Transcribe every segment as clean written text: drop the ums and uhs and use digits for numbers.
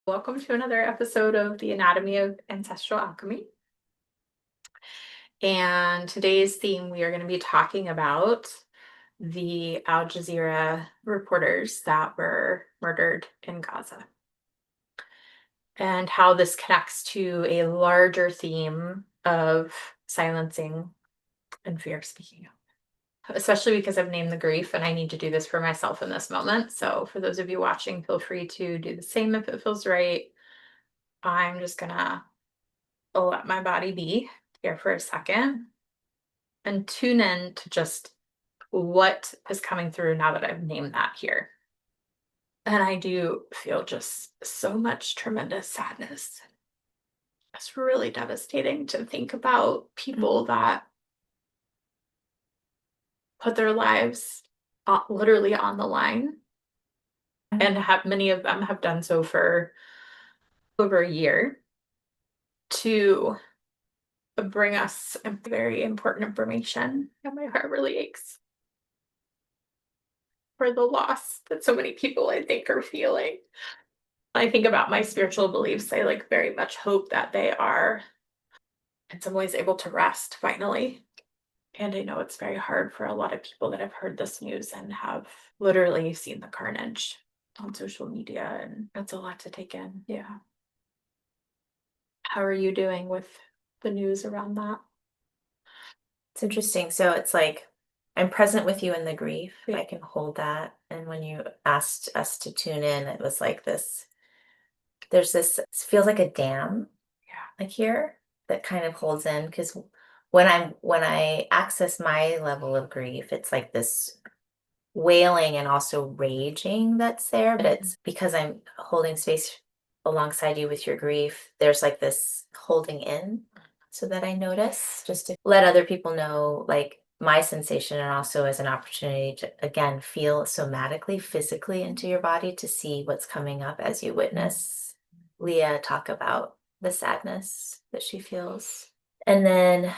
Welcome to another episode of the Anatomy of Ancestral Alchemy. And today's theme, we are going to be talking about the Al Jazeera reporters that were murdered in Gaza and how this connects to a larger theme of silencing and fear of speaking up, especially because I've named the grief and I need to do this for myself in this moment. So for those of you watching, feel free to do the same if it feels right. I'm just gonna let my body be here for a second and tune in to just what is coming through now that I've named that here. And I do feel just so much tremendous sadness. It's really devastating to think about people that put their lives literally on the line, and have many of them have done so for over a year to bring us very important information. And my heart really aches for the loss that so many people, I think, are feeling. I think about my spiritual beliefs. I very much hope that they are in some ways able to rest finally. And I know it's very hard for a lot of people that have heard this news and have literally seen the carnage on social media, and that's a lot to take in. Yeah. How are you doing with the news around that? It's interesting. So it's like I'm present with you in the grief. Yeah. I can hold that. And when you asked us to tune in, it was like there's this, it feels like a dam, Yeah. like here, that kind of holds in. Because when I access my level of grief, it's like this wailing and also raging that's there. But it's because I'm holding space alongside you with your grief, there's like this holding in so that I notice, just to let other people know like my sensation, and also as an opportunity to again feel somatically, physically into your body to see what's coming up as you witness Leah talk about the sadness that she feels. And then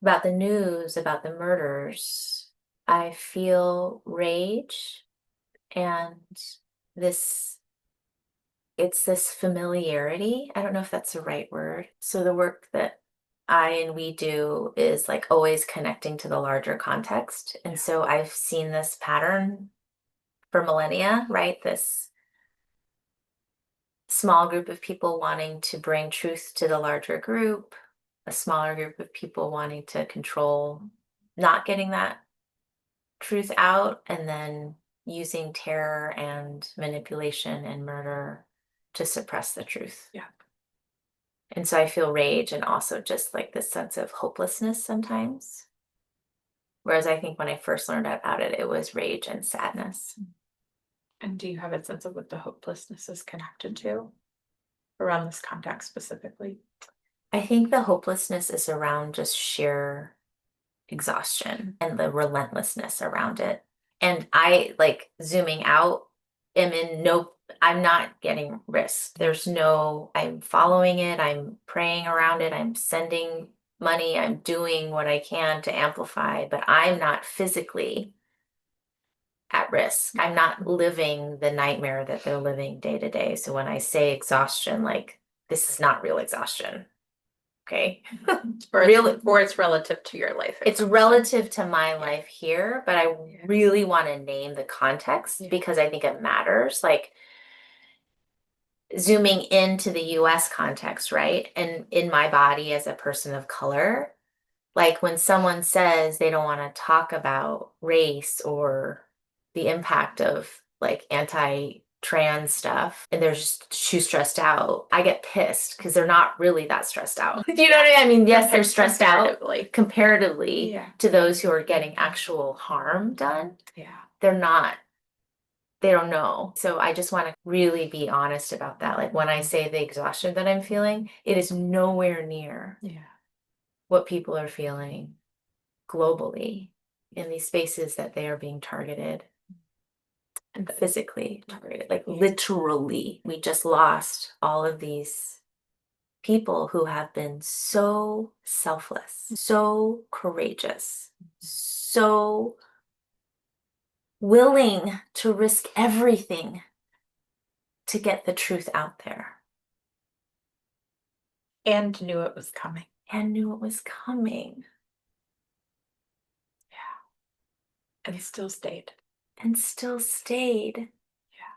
about the news, about the murders, I feel rage and this it's this familiarity. I don't know if that's the right word. So the work that I and we do is like always connecting to the larger context. And so I've seen this pattern for millennia, right? This small group of people wanting to bring truth to the larger group, a smaller group of people wanting to control, not getting that truth out, and then using terror and manipulation and murder to suppress the truth. Yeah. And so I feel rage and also just like this sense of hopelessness sometimes. Whereas I think when I first learned about it, it was rage and sadness. And do you have a sense of what the hopelessness is connected to around this context specifically? I think the hopelessness is around just sheer exhaustion and the relentlessness around it. And I like zooming out, am in no, I'm not getting risk. There's no, I'm following it, I'm praying around it, I'm sending money, I'm doing what I can to amplify, but I'm not physically at risk. I'm not living the nightmare that they're living day to day. So when I say exhaustion, like this is not real exhaustion. Okay. Or it's relative to your life. It's relative to my life here, but I really want to name the context because I think it matters. Like zooming into the US context, right? And in my body as a person of color, like when someone says they don't want to talk about race or the impact of like anti-trans stuff and they're just too stressed out, I get pissed because they're not really that stressed out. Do you know what I mean? I mean, yes, they're stressed out comparatively to those who are getting actual harm done. Yeah. They're not, they don't know. So I just want to really be honest about that. Like when I say the exhaustion that I'm feeling, it is nowhere near what people are feeling globally in these spaces that they are being targeted and physically targeted, like literally. We just lost all of these people who have been so selfless, so courageous, so willing to risk everything to get the truth out there. And knew it was coming. And knew it was coming. Yeah. And still stayed. And still stayed. Yeah.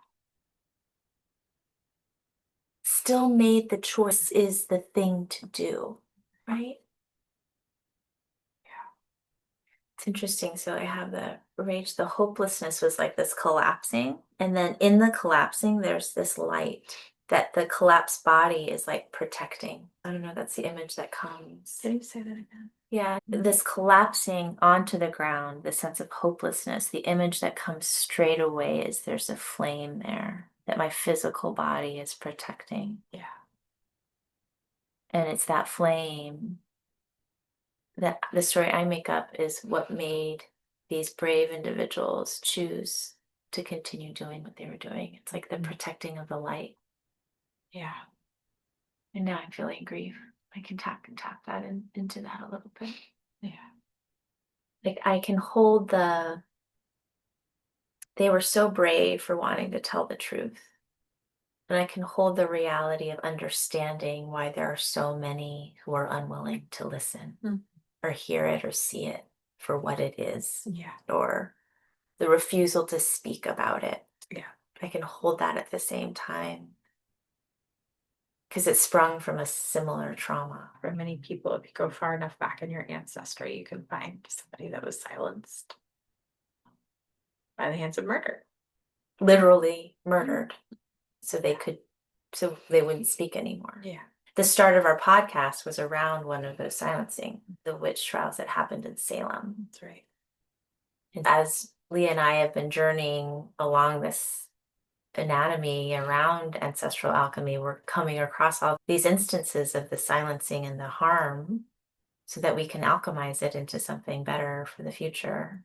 Still made the choice is the thing to do, right? Yeah. It's interesting. So I have the rage, the hopelessness was like this collapsing. And then in the collapsing, there's this light that the collapsed body is like protecting. I don't know, that's the image that comes. Can you say that again? Yeah, this collapsing onto the ground, the sense of hopelessness, the image that comes straight away is there's a flame there that my physical body is protecting. Yeah. And it's that flame that the story I make up is what made these brave individuals choose to continue doing what they were doing. It's like the protecting of the light. Yeah. And now I'm feeling grief. I can tap that into that a little bit. Yeah. Like I can hold they were so brave for wanting to tell the truth. And I can hold the reality of understanding why there are so many who are unwilling to listen or hear it or see it for what it is. Yeah. Or the refusal to speak about it. Yeah. I can hold that at the same time because it sprung from a similar trauma. For many people, if you go far enough back in your ancestry, you can find somebody that was silenced by the hands of murder. Literally murdered so they wouldn't speak anymore. Yeah. The start of our podcast was around one of those silencing, the witch trials that happened in Salem. That's right. And as Leah and I have been journeying along this anatomy around ancestral alchemy, we're coming across all these instances of the silencing and the harm so that we can alchemize it into something better for the future.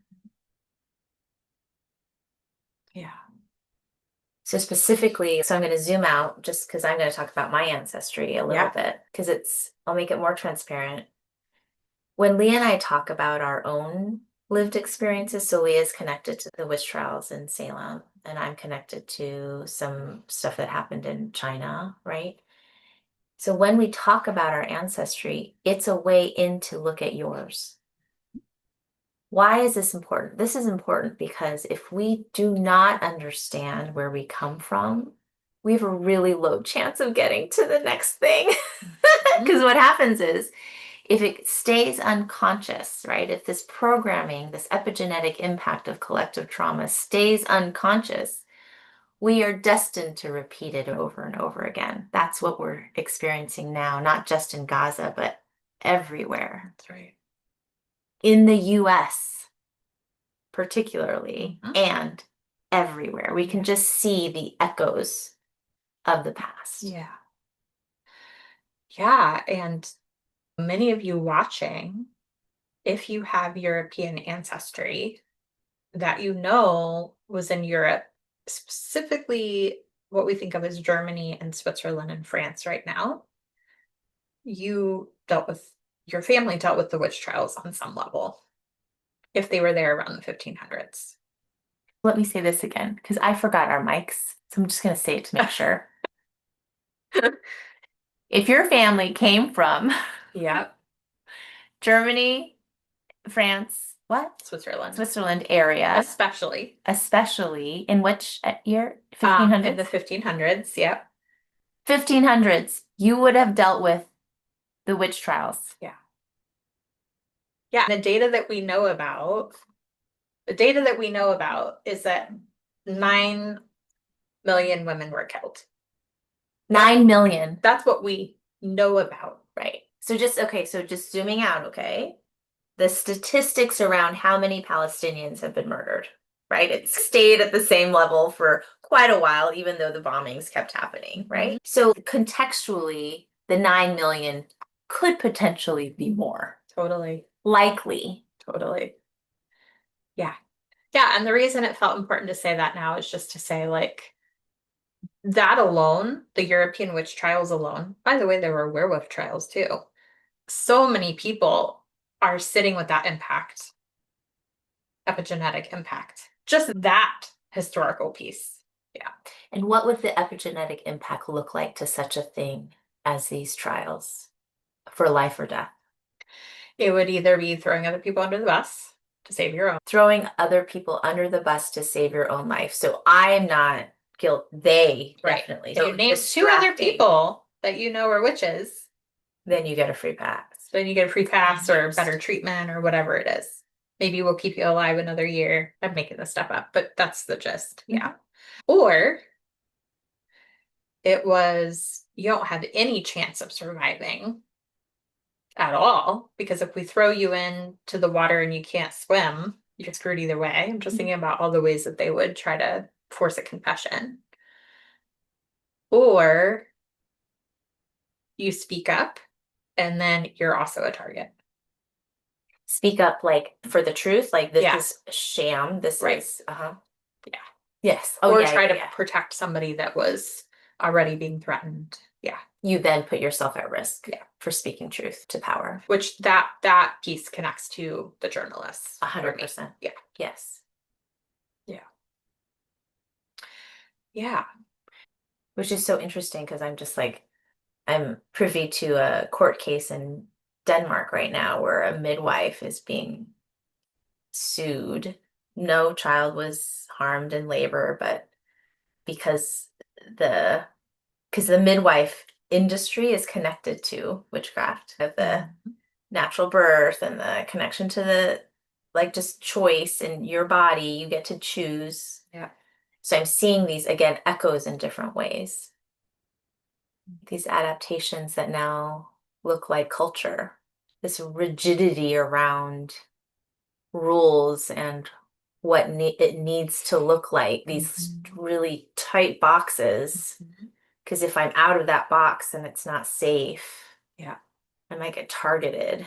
Yeah. So specifically, I'm going to zoom out just because I'm going to talk about my ancestry a little bit because I'll make it more transparent. When Leah and I talk about our own lived experiences, so Leah's connected to the witch trials in Salem, and I'm connected to some stuff that happened in China, right? So when we talk about our ancestry, it's a way in to look at yours. Why is this important? This is important because if we do not understand where we come from, we have a really low chance of getting to the next thing. Because what happens is, if it stays unconscious, right? If this programming, this epigenetic impact of collective trauma stays unconscious, we are destined to repeat it over and over again. That's what we're experiencing now, not just in Gaza, but everywhere. That's right. In the US, particularly, and everywhere. We can just see the echoes of the past. Yeah. Yeah. And many of you watching, if you have European ancestry that you know was in Europe, specifically what we think of as Germany and Switzerland and France right now, your family dealt with the witch trials on some level if they were there around the 1500s. Let me say this again, because I forgot our mics. So I'm just going to say it to make sure. If your family came from Germany, France, what? Switzerland area. Especially in which year? 1500s? In the 1500s, 1500s, you would have dealt with the witch trials. Yeah. The data that we know about is that 9 million women were killed. 9 million. That's what we know about. Right. So just zooming out, okay? The statistics around how many Palestinians have been murdered, right? It stayed at the same level for quite a while, even though the bombings kept happening, right? So contextually, the 9 million could potentially be more. Totally. Likely. Totally. Yeah. Yeah. And the reason it felt important to say that now is just to say, like, that alone, the European witch trials alone, by the way, there were werewolf trials too. So many people are sitting with that impact, epigenetic impact, just that historical piece. Yeah. And what would the epigenetic impact look like to such a thing as these trials for life or death? It would either be throwing other people under the bus to save your own. Throwing other people under the bus to save your own life. So I am not guilt. They Right. definitely. If So you name two other distracting, people that you know are witches, then you get a free pass. then you get a free pass or better treatment or whatever it is. Maybe we'll keep you alive another year. I'm making this stuff up, but that's the gist. Yeah. Or it was you don't have any chance of surviving at all, because if we throw you into the water and you can't swim, you're screwed either way. I'm just thinking about all the ways that they would try to force a confession. Or you speak up and then you're also a target. Speak up, like for the truth, like this Yeah. is sham. This Right. is Yeah. yes. Or yeah, try yeah, to yeah. protect somebody that was already being threatened. Yeah. You then put yourself at risk Yeah. for speaking truth to power. Which that piece connects to the journalists. 100%. Yeah. Yes. Yeah. Yeah. Which is so interesting because I'm just like, I'm privy to a court case in Denmark right now where a midwife is being sued. No child was harmed in labor, but because the the midwife industry is connected to witchcraft of the natural birth and the connection to the like just choice in your body, you get to choose. Yeah. So I'm seeing these again echoes in different ways. These adaptations that now look like culture, this rigidity around rules and what it needs to look like, these really tight boxes. Because if I'm out of that box, then it's not safe. Yeah. I might get targeted.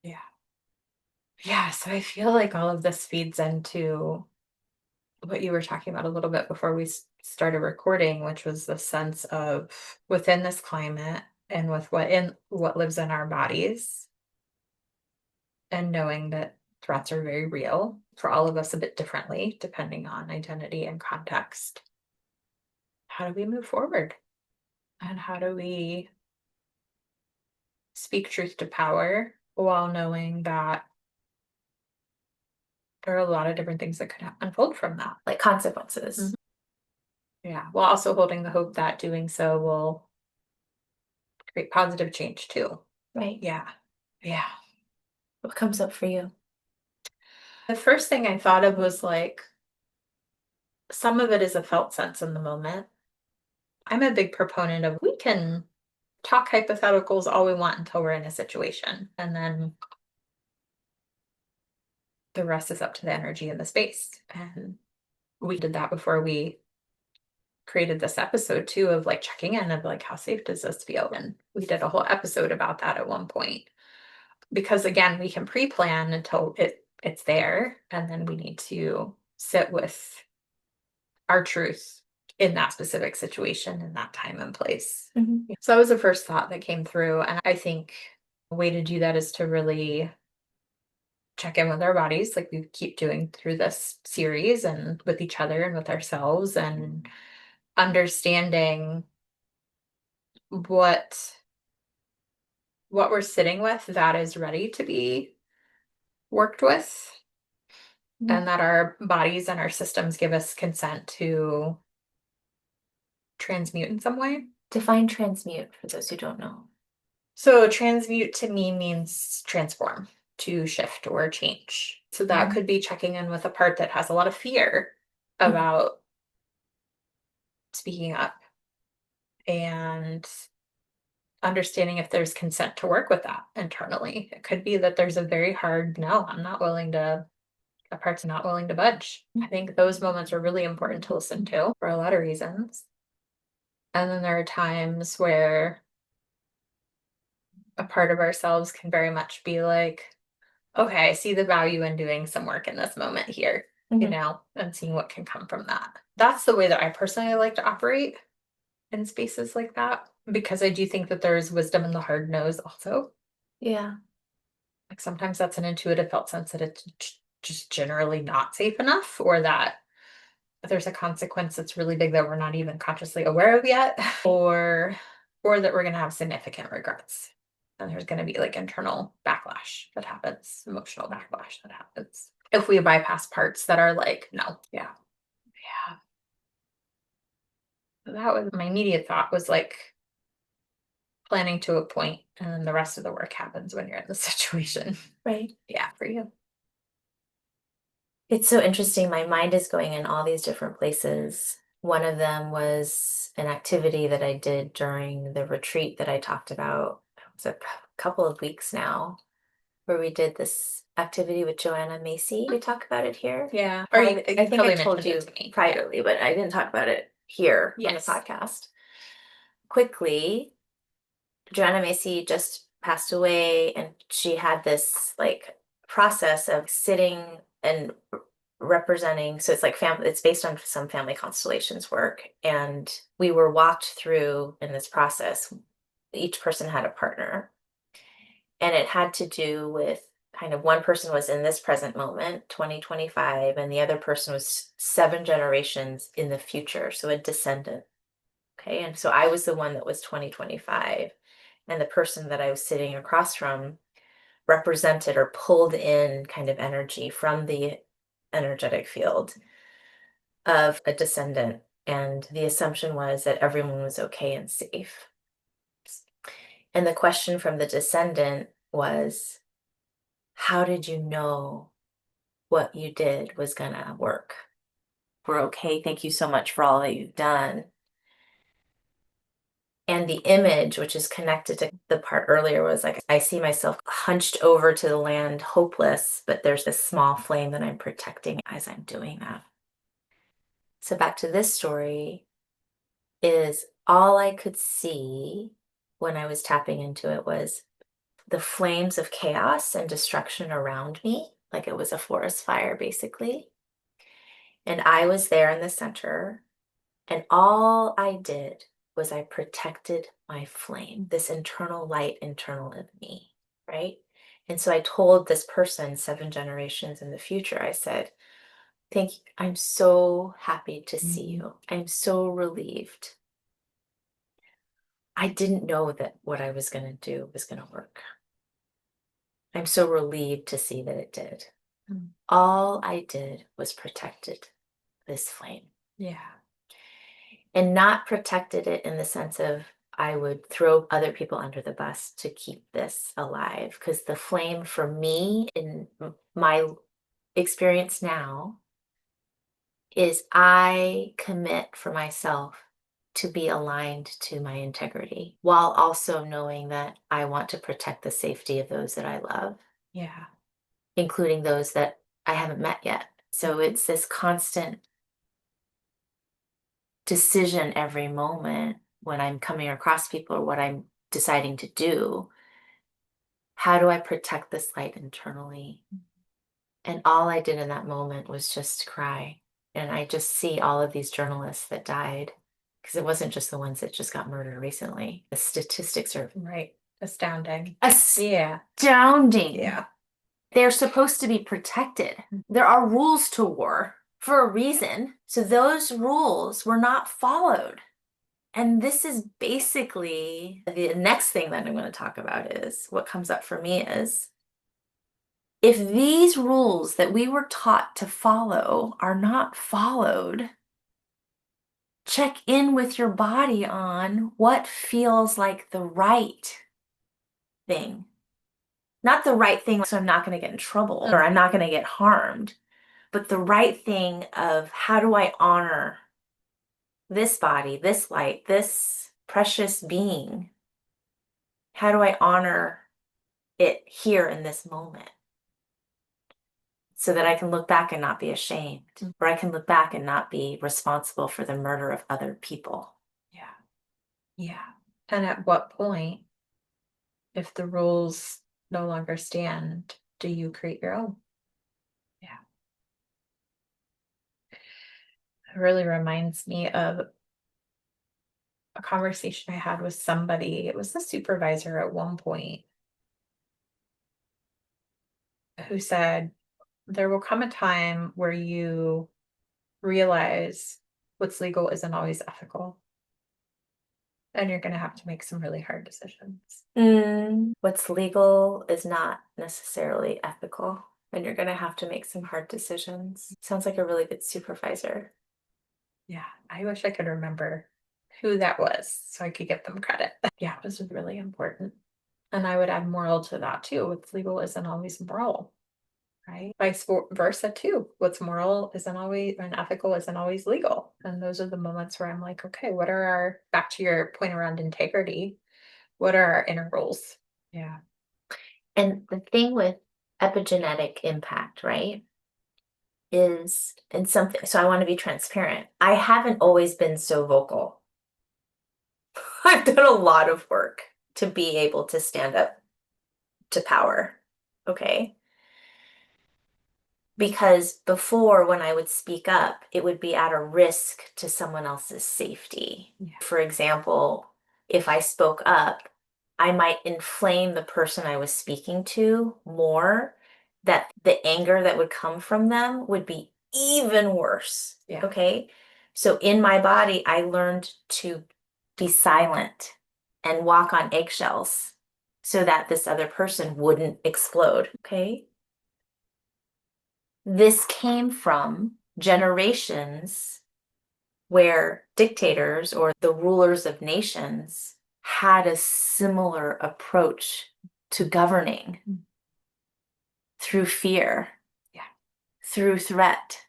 Yeah. Yeah. So I feel like all of this feeds into what you were talking about a little bit before we started recording, which was the sense of within this climate and with what lives in our bodies, and knowing that threats are very real for all of us a bit differently depending on identity and context. How do we move forward? And how do we speak truth to power while knowing that there are a lot of different things that could unfold from that? Like consequences. Yeah, while also holding the hope that doing so will create positive change too. Right. Yeah. Yeah. What comes up for you? The first thing I thought of was like, some of it is a felt sense in the moment. I'm a big proponent of we can talk hypotheticals all we want until we're in a situation. And then the rest is up to the energy in the space. And we did that before we created this episode too, of like checking in of like, how safe does this feel? And we did a whole episode about that at one point. Because again, we can pre-plan until it's there. And then we need to sit with our truth in that specific situation in that time and place. So that was the first thought that came through. And I think a way to do that is to really check in with our bodies like we keep doing through this series, and with each other and with ourselves, and understanding what we're sitting with that is ready to be worked with, and that our bodies and our systems give us consent to transmute in some way. Define transmute for those who don't know. So transmute to me means transform, to shift or change. So that could be checking in with a part that has a lot of fear about speaking up, and understanding if there's consent to work with that internally. It could be that there's a very hard no, I'm not willing to, a part's not willing to budge. I think those moments are really important to listen to for a lot of reasons. And then there are times where a part of ourselves can very much be like, okay, I see the value in doing some work in this moment here, and seeing what can come from that. That's the way that I personally like to operate in spaces like that, because I do think that there's wisdom in the hard nose also. Yeah. Like sometimes that's an intuitive felt sense that it's just generally not safe enough, or that there's a consequence that's really big that we're not even consciously aware of yet, or that we're going to have significant regrets. And there's going to be like internal backlash that happens, emotional backlash that happens if we bypass parts that are like, no, yeah. Yeah. That was my immediate thought, was like planning to a point, and then the rest of the work happens when you're in the situation. Right. Yeah, for you. It's so interesting. My mind is going in all these different places. One of them was an activity that I did during the retreat that I talked about. It was a couple of weeks now, where we did this activity with Joanna Macy. We talk about it here. Yeah. Or you I think I probably told mentioned you it to me. privately, but I didn't talk about it here on the Yes. podcast. Quickly, Joanna Macy just passed away, and she had this like process of sitting and representing. So it's like family, it's based on some family constellations work. And we were walked through in this process. Each person had a partner, and it had to do with kind of one person was in this present moment, 2025, and the other person was 7 generations in the future. So a descendant. Okay. And so I was the one that was 2025. And the person that I was sitting across from represented or pulled in kind of energy from the energetic field of a descendant. And the assumption was that everyone was okay and safe. And the question from the descendant was, how did you know what you did was going to work? We're okay. Thank you so much for all that you've done. And the image, which is connected to the part earlier, was like, I see myself hunched over to the land, hopeless, but there's this small flame that I'm protecting as I'm doing that. So back to this story is all I could see when I was tapping into it was the flames of chaos and destruction around me, like it was a forest fire, basically. And I was there in the center. And all I did was I protected my flame, this internal light, internal of me, right? And so I told this person 7 generations in the future, I said, thank you. I'm so happy to see you. I'm so relieved. I didn't know that what I was going to do was going to work. I'm so relieved to see that it did. Mm. All I did was protected this flame. Yeah. And not protected it in the sense of I would throw other people under the bus to keep this alive. Because the flame for me, in my experience now, is I commit for myself to be aligned to my integrity while also knowing that I want to protect the safety of those that I love. Yeah. Including those that I haven't met yet. So it's this constant decision every moment when I'm coming across people or what I'm deciding to do. How do I protect this light internally? And all I did in that moment was just cry. And I just see all of these journalists that died, because it wasn't just the ones that just got murdered recently. The statistics are Right. Astounding. astounding. Yeah. They're supposed to be protected. There are rules to war for a reason. So those rules were not followed. And this is basically the next thing that I'm going to talk about is what comes up for me is if these rules that we were taught to follow are not followed, check in with your body on what feels like the right thing. Not the right thing, so I'm not going to get in trouble or I'm not going to get harmed, but the right thing of how do I honor this body, this light, this precious being? How do I honor it here in this moment? So that I can look back and not be ashamed, or I can look back and not be responsible for the murder of other people. Yeah. Yeah. And at what point, if the rules no longer stand, do you create your own? Yeah. It really reminds me of a conversation I had with somebody. It was the supervisor at one point who said, there will come a time where you realize what's legal isn't always ethical. And you're going to have to make some really hard decisions. What's legal is not necessarily ethical, and you're going to have to make some hard decisions. Sounds like a really good supervisor. Yeah, I wish I could remember who that was so I could give them credit. Yeah, it was really important. And I would add moral to that too. What's legal isn't always moral, right? Vice versa too. What's moral isn't always, and ethical isn't always legal. And those are the moments where I'm like, okay, what are our, back to your point around integrity, what are our inner rules? Yeah. And the thing with epigenetic impact, right, is in something, so I want to be transparent. I haven't always been so vocal. I've done a lot of work to be able to stand up to power. Okay. Because before, when I would speak up, it would be at a risk to someone else's safety. Yeah. For example, if I spoke up, I might inflame the person I was speaking to more, that the anger that would come from them would be even worse. Yeah. Okay. So in my body, I learned to be silent and walk on eggshells so that this other person wouldn't explode. Okay. This came from generations where dictators or the rulers of nations had a similar approach to governing through fear, through threat,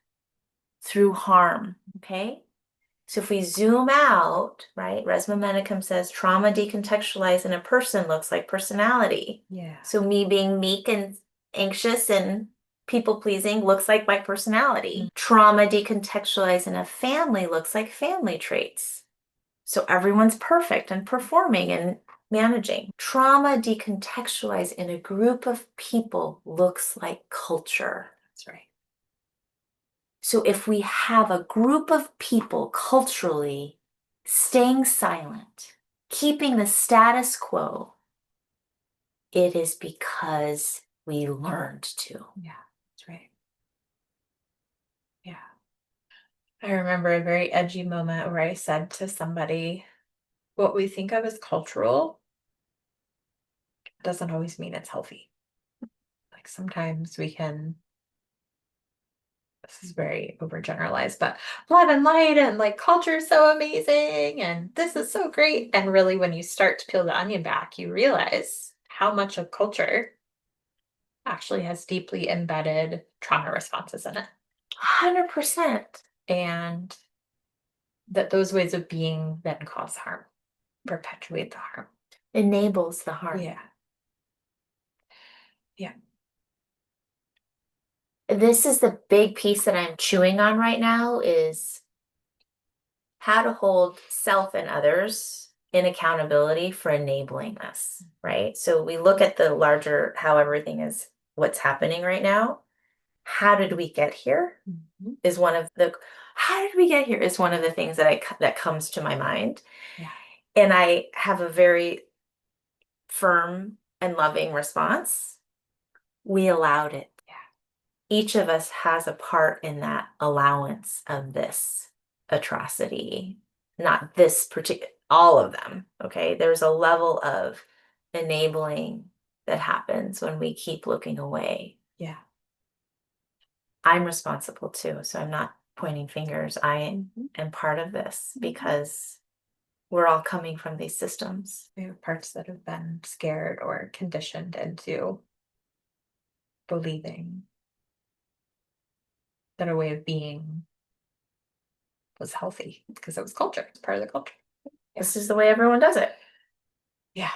through harm. Okay. So if we zoom out, right, Resmaa Menakem says trauma decontextualized in a person looks like personality. Yeah. So me being meek and anxious and people pleasing looks like my personality. Trauma decontextualized in a family looks like family traits. So everyone's perfect and performing and managing. Trauma decontextualized in a group of people looks like culture. That's right. So if we have a group of people culturally staying silent, keeping the status quo, it is because we learned to. Yeah, that's right. Yeah. I remember a very edgy moment where I said to somebody, what we think of as cultural doesn't always mean it's healthy. Like sometimes we can, this is very overgeneralized, but love and light and like culture is so amazing and this is so great. And really, when you start to peel the onion back, you realize how much of culture actually has deeply embedded trauma responses in it. 100%. And that those ways of being then cause harm, perpetuate the harm. Enables the harm. Yeah. Yeah. This is the big piece that I'm chewing on right now, is how to hold self and others in accountability for enabling this, right? So we look at the larger, how everything is, what's happening right now. How did we get here? Is one of the, how did we get here is one of the things that comes to my mind. Yeah. And I have a very firm and loving response. We allowed it. Yeah. Each of us has a part in that allowance of this atrocity, not this particular, all of them. Okay. There's a level of enabling that happens when we keep looking away. Yeah. I'm responsible too. So I'm not pointing fingers. I am part of this because we're all coming from these systems. We have parts that have been scared or conditioned into believing that a way of being was healthy because it was culture. It's part of the culture. This is the way everyone does it. Yeah.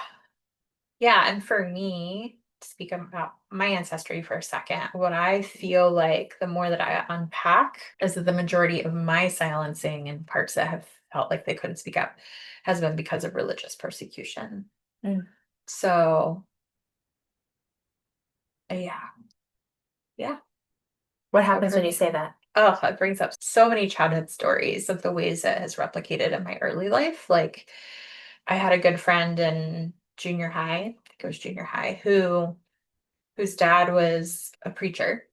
Yeah. And for me, to speak about my ancestry for a second, what I feel like the more that I unpack is that the majority of my silencing and parts that have felt like they couldn't speak up has been because of religious persecution. So, yeah. Yeah. What happens when you say that? Oh, it brings up so many childhood stories of the ways it has replicated in my early life. Like, I had a good friend in junior high, I think it was junior high, whose dad was a preacher.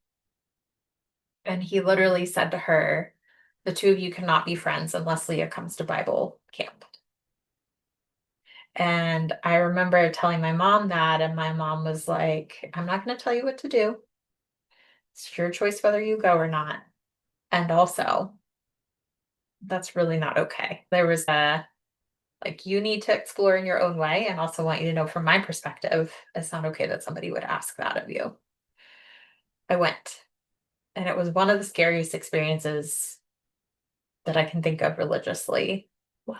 And he literally said to her, The two of you cannot be friends unless Leah comes to Bible camp. And I remember telling my mom that, and my mom was like, I'm not going to tell you what to do. It's your choice whether you go or not. And also, that's really not okay. There was a, like, you need to explore in your own way. And also want you to know from my perspective, it's not okay that somebody would ask that of you. I went, and it was one of the scariest experiences that I can think of religiously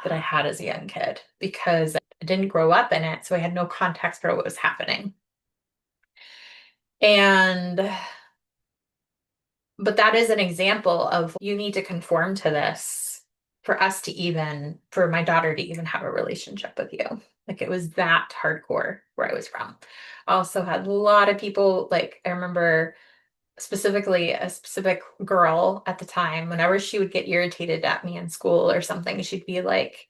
that I had as a young kid, because I didn't grow up in it. So I had no context for what was happening. And but that is an example of, you need to conform to this for us to even, for my daughter to even have a relationship with you. Like, it was that hardcore where I was from. I also had a lot of people, like, I remember specifically a specific girl at the time, whenever she would get irritated at me in school or something, she'd be like,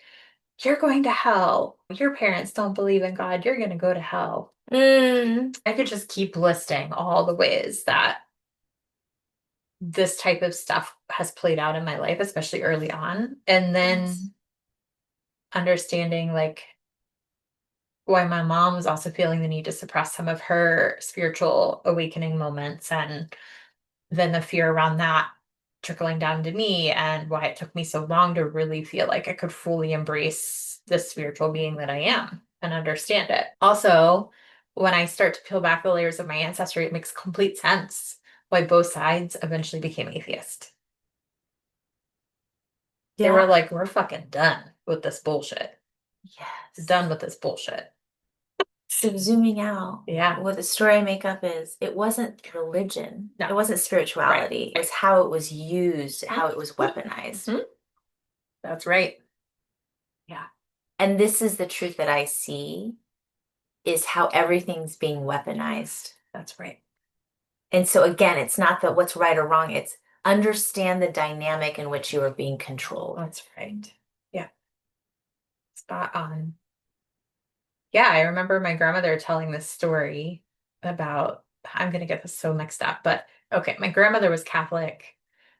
you're going to hell. Your parents don't believe in God. You're going to go to hell. I could just keep listing all the ways that this type of stuff has played out in my life, especially early on. And then Yes. understanding, like, why my mom was also feeling the need to suppress some of her spiritual awakening moments, and then the fear around that trickling down to me, and why it took me so long to really feel like I could fully embrace the spiritual being that I am and understand it. Also, when I start to peel back the layers of my ancestry, it makes complete sense why both sides eventually became atheist. They were like, we're fucking done with this bullshit. Yes. Done with this bullshit. So zooming out, Yeah. what the story I make up is, it wasn't religion. No. It wasn't spirituality. It was how it was used, how it was weaponized. Mhm. That's right. Yeah. And this is the truth that I see, is how everything's being weaponized. That's right. And so again, it's not that what's right or wrong, it's understand the dynamic in which you are being controlled. That's right. Yeah. Spot on. Yeah, I remember my grandmother telling this story about, I'm going to get this so mixed up, but okay, my grandmother was Catholic.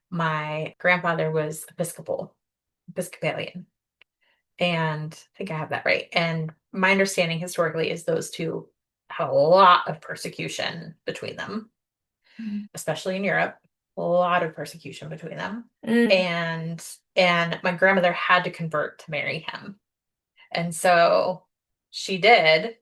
My grandfather was Episcopalian. And I think I have that right. And my understanding historically is those two had a lot of persecution between them, especially in Europe. A lot of persecution between them. And my grandmother had to convert to marry him. And so she did,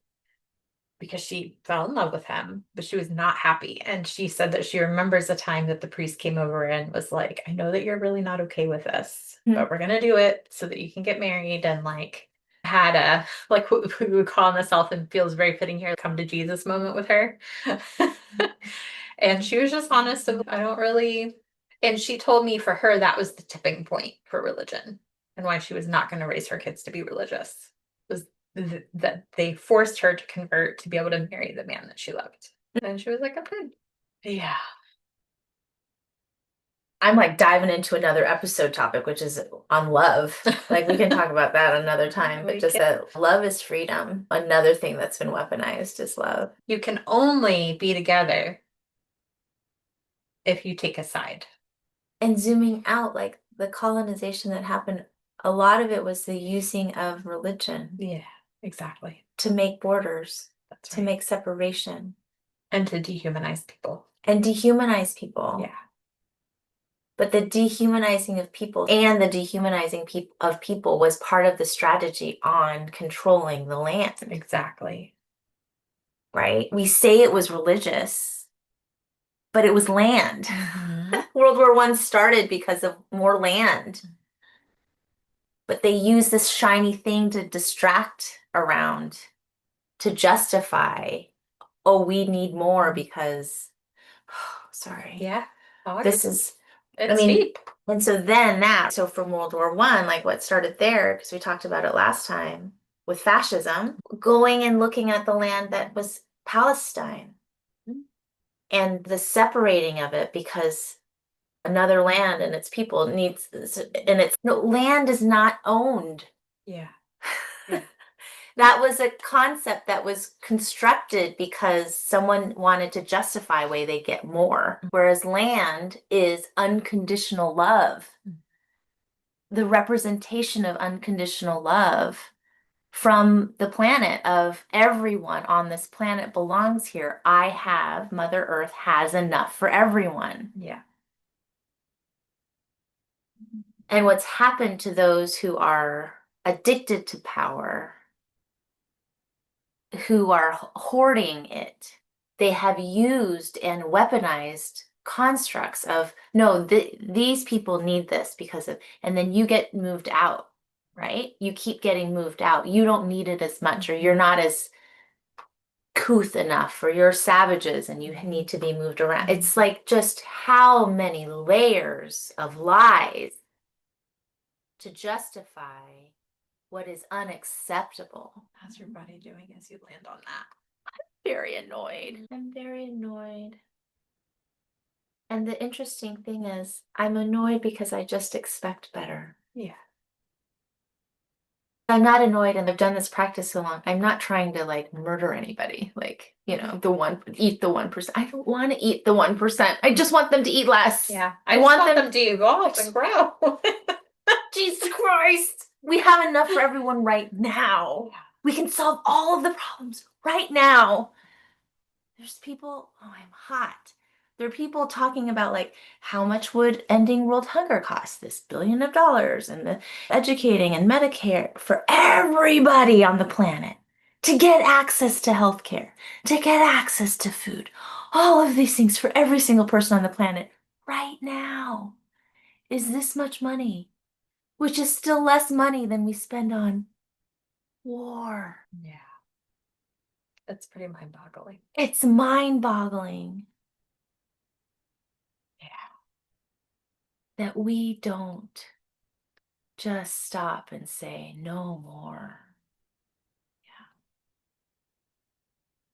because she fell in love with him, but she was not happy. And she said that she remembers the time that the priest came over and was like, I know that you're really not okay with this, but we're gonna do it so that you can get married. And like, had a, like, what we would call in the South, and feels very fitting here, come to Jesus moment with her. And she was just honest of, I don't really, and she told me for her that was the tipping point for religion, and why she was not going to raise her kids to be religious, was that they forced her to convert to be able to marry the man that she loved. And she was like, okay. Yeah. I'm like diving into another episode topic, which is on love. Like, we can talk about that another time, but just that love is freedom. Another thing that's been weaponized is love. You can only be together if you take a side. And zooming out, like the colonization that happened, a lot of it was the using of religion. Yeah, exactly. To make borders, That's to right. make separation. And to dehumanize people. And dehumanize people. Yeah. But the dehumanizing of people and the dehumanizing of people was part of the strategy on controlling the land. Exactly. Right? We say it was religious, but it was land. World War I started because of more land. But they use this shiny thing to distract around, to justify, oh, we need more because, sorry. Yeah. Oh, This is, it's deep. And so then so from World War I, like what started there, because we talked about it last time with fascism, going and looking at the land that was Palestine and the separating of it, because another land and its people needs, and it's, no, land is not owned. Yeah. That was a concept that was constructed because someone wanted to justify way they get more. Whereas land is unconditional love. the representation of unconditional love from the planet of everyone on this planet belongs here. Mother Earth has enough for everyone. Yeah. And what's happened to those who are addicted to power, who are hoarding it, they have used and weaponized constructs of, no, these people need this because of, and then you get moved out, right? You keep getting moved out. You don't need it as much, or you're not as couth enough, or you're savages and you need to be moved around. It's like just how many layers of lies to justify what is unacceptable. How's your body doing as you land on that? Very annoyed. I'm very annoyed. And the interesting thing is, I'm annoyed because I just expect better. Yeah. I'm not annoyed, and I've done this practice so long. I'm not trying to like murder anybody. Like, eat the 1%. I don't want to eat the 1%. I just want them to eat less. Yeah. I want them to evolve and grow. Jesus Christ. We have enough for everyone right now. We can solve all of the problems right now. There's people, oh, I'm hot. There are people talking about like how much would ending world hunger cost, this $1 billion, and the educating and Medicare for everybody on the planet to get access to healthcare, to get access to food, all of these things for every single person on the planet right now is this much money, which is still less money than we spend on war. Yeah. That's pretty mind-boggling. It's mind-boggling. Yeah. That we don't just stop and say no more. Yeah.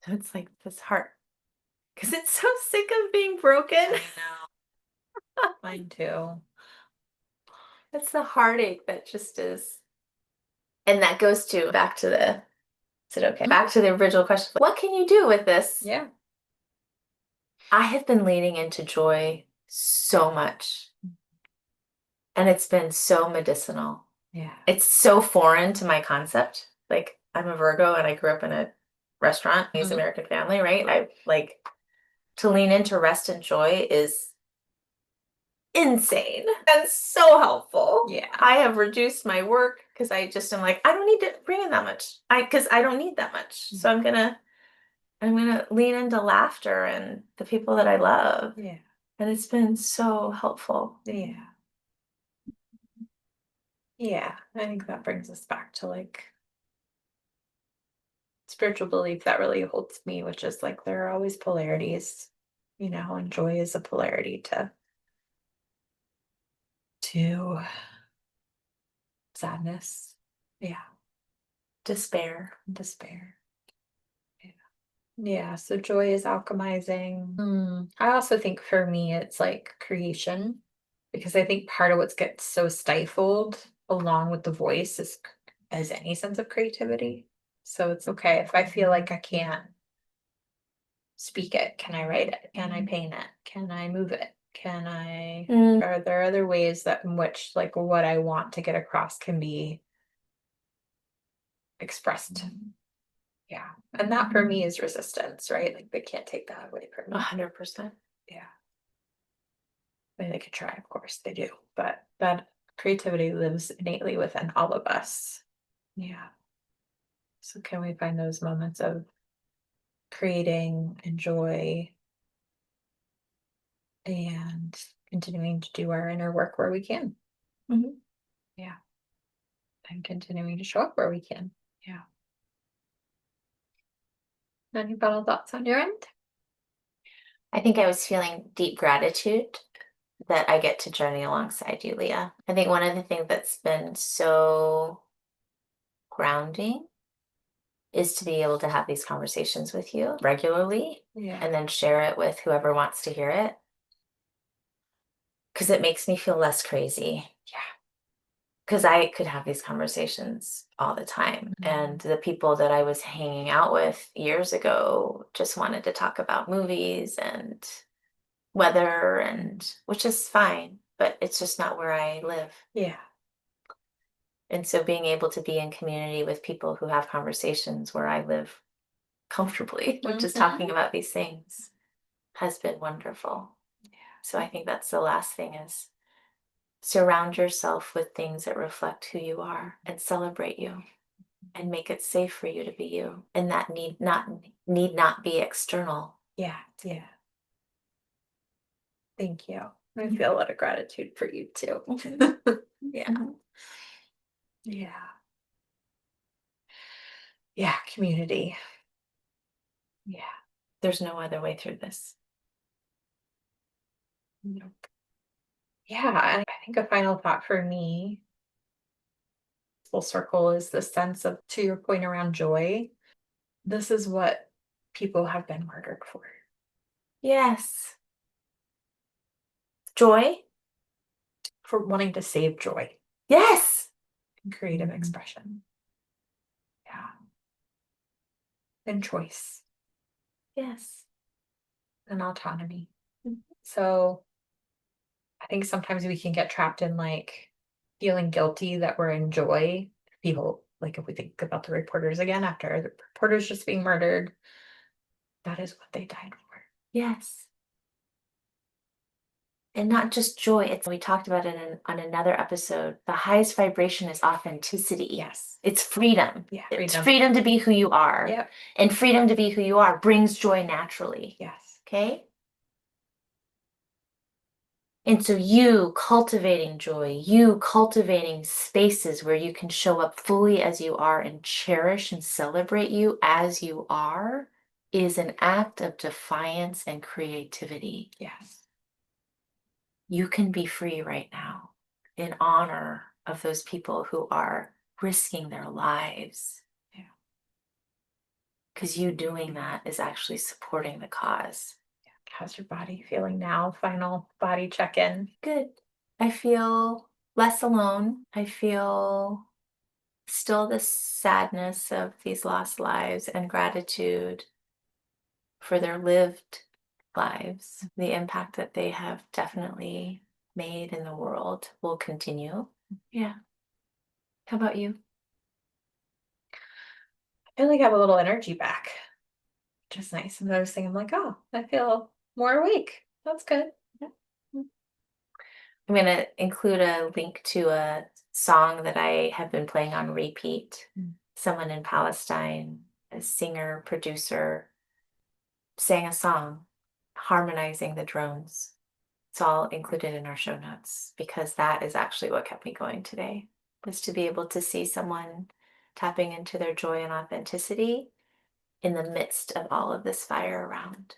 So it's like this heart, because it's so sick of being broken. I know. Mine too. It's the heartache that just is. And that goes to back to the, is it okay? Back to the original question. What can you do with this? Yeah. I have been leaning into joy so much. And it's been so medicinal. Yeah. It's so foreign to my concept. Like, I'm a Virgo and I grew up in a restaurant, American family, right? I like to lean into rest and joy is insane and so helpful. Yeah. I have reduced my work because I just am like, I don't need to bring in that much. Because I don't need that much. So I'm gonna lean into laughter and the people that I love. Yeah. And it's been so helpful. Yeah. Yeah. I think that brings us back to like spiritual belief that really holds me, which is like there are always polarities, and joy is a polarity to sadness. Yeah. Despair. Despair. Yeah, so joy is alchemizing. I also think for me, it's like creation, because I think part of what gets so stifled along with the voice is any sense of creativity. So it's okay if I feel like I can't speak it. Can I write it? Can I paint it? Can I move it? Are there other ways that in which like what I want to get across can be expressed? Yeah. And that for me is resistance, right? Like they can't take that away from me. 100%. Yeah. I mean, they could try, of course they do, but that creativity lives innately within all of us. Yeah. So can we find those moments of creating and joy and continuing to do our inner work where we can? Yeah. And continuing to show up where we can. Yeah. Any final thoughts on your end? I think I was feeling deep gratitude that I get to journey alongside you, Leah. I think one of the things that's been so grounding is to be able to have these conversations with you regularly and then share it with whoever wants to hear it. Because it makes me feel less crazy. Yeah. Because I could have these conversations all the time. And the people that I was hanging out with years ago just wanted to talk about movies and weather, and which is fine, but it's just not where I live. Yeah. And so being able to be in community with people who have conversations where I live comfortably, which is talking about these things, has been wonderful. So I think that's the last thing is surround yourself with things that reflect who you are and celebrate you and make it safe for you to be you. And that need not be external. Yeah. Yeah. Thank you. I feel a lot of gratitude for you too. Yeah. Mhm. Yeah. Yeah. Community. Yeah. There's no other way through this. Nope. Yeah. And I think a final thought for me, full circle, is the sense of, to your point around joy, this is what people have been murdered for. Yes. Joy. For wanting to save joy Yes. and creative expression. Yeah. And choice Yes. and autonomy. Mhm. So I think sometimes we can get trapped in like feeling guilty that we're in joy. People, like if we think about the reporters again, after the reporters just being murdered, that is what they died for. Yes. And not just joy. It's we talked about it on another episode. The highest vibration is authenticity. Yes. It's freedom. Yeah. It's Freedom. freedom to be who you are. Yep. And freedom to be who you are brings joy naturally. Yes. Okay? And so you cultivating joy, you cultivating spaces where you can show up fully as you are and cherish and celebrate you as you are is an act of defiance and creativity. Yes. You can be free right now in honor of those people who are risking their lives. Yeah. Because you doing that is actually supporting the cause. How's your body feeling now? Final body check in. Good. I feel less alone. I feel still the sadness of these lost lives and gratitude for their lived lives. The impact that they have definitely made in the world will continue. Yeah. How about you? I feel like I have a little energy back, which is nice. I'm noticing I'm like, oh, I feel more awake. That's good. Yeah. I'm going to include a link to a song that I have been playing on repeat. Someone in Palestine, a singer, producer, sang a song harmonizing the drones. It's all included in our show notes because that is actually what kept me going today, was to be able to see someone tapping into their joy and authenticity in the midst of all of this fire around.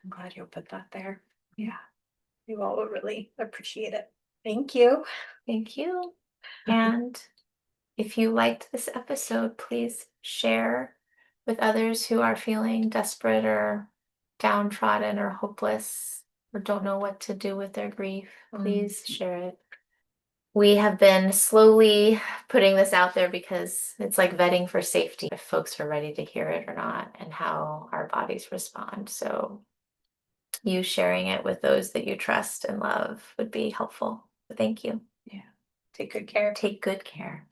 I'm glad you put that there. Yeah. You all will really appreciate it. Thank you. Thank you. And if you liked this episode, please share with others who are feeling desperate or downtrodden or hopeless or don't know what to do with their grief. Please share it. We have been slowly putting this out there because it's like vetting for safety, if folks are ready to hear it or not, and how our bodies respond. So you sharing it with those that you trust and love would be helpful. Thank you. Yeah. Take good care. Take good care.